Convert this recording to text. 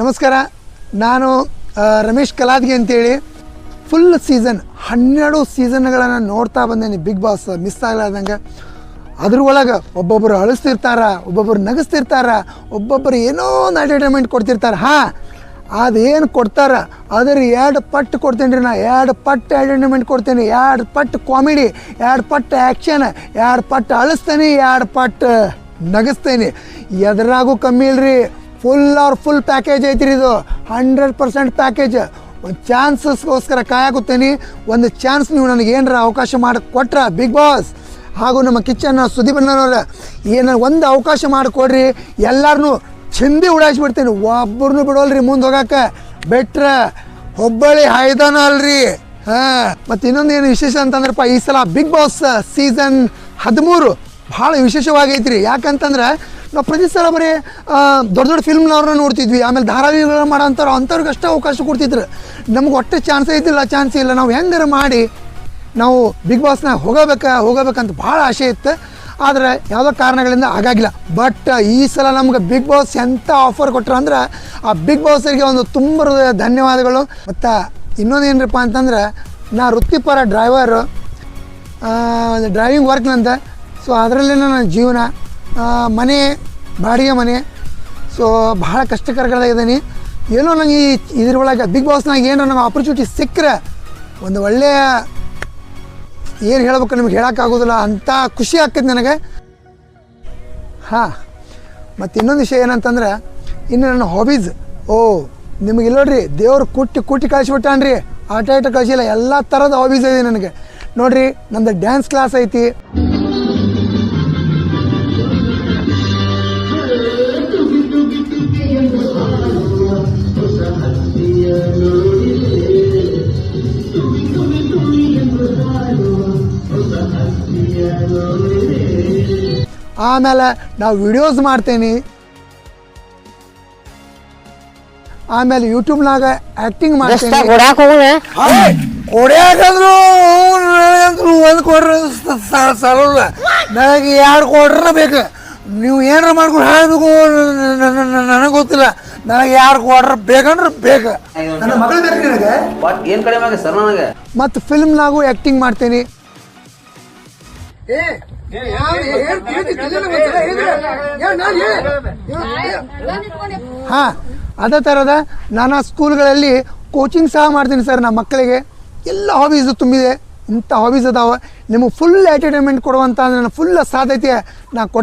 ನಮಸ್ಕಾರ. ನಾನು ರಮೇಶ್ ಕಲಾದ್ಗಿ ಅಂತೇಳಿ ಫುಲ್ ಸೀಸನ್ 12 ಸೀಸನ್ಗಳನ್ನು ನೋಡ್ತಾ ಬಂದೇನೆ. ಬಿಗ್ ಬಾಸ್ ಮಿಸ್ ಆಗಲಾರ್ದಂಗೆ. ಅದ್ರೊಳಗೆ ಒಬ್ಬೊಬ್ಬರು ಅಳಿಸ್ತಿರ್ತಾರ, ಒಬ್ಬೊಬ್ಬರು ನಗಿಸ್ತಿರ್ತಾರ, ಒಬ್ಬೊಬ್ಬರು ಏನೋ ಒಂದು ಎಂಟರ್ಟೈನ್ಮೆಂಟ್ ಕೊಡ್ತಿರ್ತಾರೆ. ಅದೇನು ಕೊಡ್ತಾರ ಅದ್ರ 2 ಪಟ್ಟು ಕೊಡ್ತೇನೆ ರೀ. ನಾ 2 ಪಟ್ಟು ಎಂಟರ್ಟೈನ್ಮೆಂಟ್ ಕೊಡ್ತೇನೆ, 2 ಪಟ್ಟು ಕಾಮಿಡಿ, 2 ಪಟ್ಟು ಆ್ಯಕ್ಷನ್, 2 ಪಟ್ಟು ಅಳಿಸ್ತೇನೆ, 2 ಪಟ್ಟು ನಗಿಸ್ತೇನೆ. ಎದ್ರಾಗೂ ಕಮ್ಮಿ ಇಲ್ರಿ. ಫುಲ್ ಪ್ಯಾಕೇಜ್ ಐತಿ ರೀ. ಇದು 100% ಪ್ಯಾಕೇಜ್. ಒಂದು ಚಾನ್ಸಸ್ಗೋಸ್ಕರ ಕಾಯಾಗುತ್ತೇನೆ. ಒಂದು ಚಾನ್ಸ್ ನೀವು ನನಗೆ ಏನರ ಅವಕಾಶ ಮಾಡಿ ಕೊಟ್ರ ಬಿಗ್ ಬಾಸ್ ಹಾಗೂ ನಮ್ಮ ಕಿಚನ್ ಸುದೀಪಣ್ಣವ್ರ ಏನು ಒಂದು ಅವಕಾಶ ಮಾಡಿಕೊಡ್ರಿ. ಎಲ್ಲರನ್ನೂ ಚಿಂದಿ ಉಡಾಯಿಸ್ಬಿಡ್ತೀನಿ, ಒಬ್ಬರನ್ನೂ ಬಿಡೋಲ್ರಿ ಮುಂದೆ ಹೋಗಕ್ಕೆ. ಬೆಟ್ರೆ ಹುಬ್ಬಳ್ಳಿ ಹೈದಾನ ಅಲ್ರಿ. ಮತ್ತು ಇನ್ನೊಂದು ಏನು ವಿಶೇಷ ಅಂತಂದ್ರಪ್ಪ, ಈ ಸಲ ಬಿಗ್ ಬಾಸ್ ಸೀಸನ್ 13 ಭಾಳ ವಿಶೇಷವಾಗೈತ್ರಿ. ಯಾಕಂತಂದ್ರೆ ನಾವು ಪ್ರತಿ ಸಲ ಬರೀ ದೊಡ್ಡ ಫಿಲ್ಮ್ನವ್ರನ್ನ ನೋಡ್ತಿದ್ವಿ, ಆಮೇಲೆ ಧಾರಾವಾಹಿಗಳನ್ನ ಮಾಡೋಂಥವ್ರು ಅಂಥವ್ರಿಗೆ ಅಷ್ಟೇ ಅವಕಾಶ ಕೊಡ್ತಿದ್ರು. ನಮ್ಗೆ ಒಟ್ಟೆ ಚಾನ್ಸೇ ಇದ್ದಿಲ್ಲ, ಚಾನ್ಸೇ ಇಲ್ಲ. ನಾವು ಹೆಂಗಾರ ಮಾಡಿ ನಾವು ಬಿಗ್ ಬಾಸ್ನಾಗ ಹೋಗಬೇಕಂತ ಭಾಳ ಆಸೆ ಇತ್ತು. ಆದರೆ ಯಾವುದೋ ಕಾರಣಗಳಿಂದ ಆಗಾಗಿಲ್ಲ. ಬಟ್ ಈ ಸಲ ನಮ್ಗೆ ಬಿಗ್ ಬಾಸ್ ಎಂಥ ಆಫರ್ ಕೊಟ್ಟರು ಅಂದ್ರೆ ಆ ಬಿಗ್ ಬಾಸರಿಗೆ ಒಂದು ತುಂಬ ಧನ್ಯವಾದಗಳು. ಮತ್ತು ಇನ್ನೊಂದು ಏನರಪ್ಪ ಅಂತಂದ್ರೆ, ನಾ ವೃತ್ತಿಪರ ಡ್ರೈವರು, ಡ್ರೈವಿಂಗ್ ವರ್ಕ್ ನಂದ. ಸೊ ಅದರಲ್ಲೇ ನನ್ನ ಜೀವನ, ಮನೆ ಬಾಡಿಗೆ ಮನೆ. ಸೊ ಭಾಳ ಕಷ್ಟಕರಗಳಾಗಿದ್ದೀನಿ. ಏನೋ ನಂಗೆ ಇದ್ರೊಳಗೆ ಬಿಗ್ ಬಾಸ್ನಾಗ ಏನೋ ನಂಗೆ ಆಪರ್ಚುನಿಟಿ ಸಿಕ್ಕರೆ ಒಂದು ಒಳ್ಳೆಯ ಏನು ಹೇಳ್ಬೇಕು ನಿಮ್ಗೆ ಹೇಳೋಕ್ಕಾಗೋದಿಲ್ಲ, ಅಂಥ ಖುಷಿ ಆಗ್ತದೆ ನನಗೆ. ಮತ್ತು ಇನ್ನೊಂದು ವಿಷಯ ಏನಂತಂದ್ರೆ, ಇನ್ನು ನನ್ನ ಹಾಬೀಸ್ ನಿಮಗೆ ಇಲ್ಲೋಡ್ರಿ, ದೇವ್ರು ಕುಟ್ಟಿ ಕಳಿಸ್ಬಿಟ್ಟಾನ್ರಿ. ಆಟ ಕಳಿಸಿಲ್ಲ, ಎಲ್ಲ ಥರದ ಹಾಬೀಸ್ ಇದೆ ನನಗೆ. ನೋಡಿರಿ, ನಮ್ಮದು ಡ್ಯಾನ್ಸ್ ಕ್ಲಾಸ್ ಐತಿ. ಆಮೇಲೆ ನಾವು ವಿಡಿಯೋಸ್ ಮಾಡ್ತೇನೆ. ಆಮೇಲೆ ಯೂಟ್ಯೂಬ್ನಾಗ ಆ್ಯಕ್ಟಿಂಗ್ ಮಾಡ್ತೇನೆ. ಹೊಡ್ಯಾಕಂದ್ರು ಒಂದು ಕೊಡ್ರ ಸರಲ್ಲ, ನನಗೆ 2 ಕೊಡ್ರ ಬೇಕು. ನೀವು ಏನಾರ ಮಾಡ್ಕೊಂಡು ಹೇಳಬೇಕು, ನನಗೆ ಗೊತ್ತಿಲ್ಲ. ನನಗೆ 2 ಕ್ವಾರ್ಟರ್ ಬೇಕಂದ್ರೆ ಬೇಕು. ನನ್ನ ಮಗಳು ಬೇಕು ನನಗೆ. ಮತ್ತು ಫಿಲ್ಮ್ನಾಗೂ ಆ್ಯಕ್ಟಿಂಗ್ ಮಾಡ್ತೀನಿ. ಅದೇ ಥರದ ನಾನು ಸ್ಕೂಲ್ಗಳಲ್ಲಿ ಕೋಚಿಂಗ್ ಸಹ ಮಾಡ್ತೀನಿ ಸರ್. ನಮ್ಮ ಮಕ್ಕಳಿಗೆ ಎಲ್ಲ ಹಾಬೀಸು ತುಂಬಿದೆ. ಇಂಥ ಹಾಬೀಸ್ ಅದಾವೆ. ನಿಮಗೆ ಫುಲ್ ಎಂಟರ್ಟೈನ್ಮೆಂಟ್ ಕೊಡುವಂಥ ನನ್ನ ಫುಲ್ ಸಾಧ್ಯತೆ ನಾ ಕೊಡ್ತೀನಿ.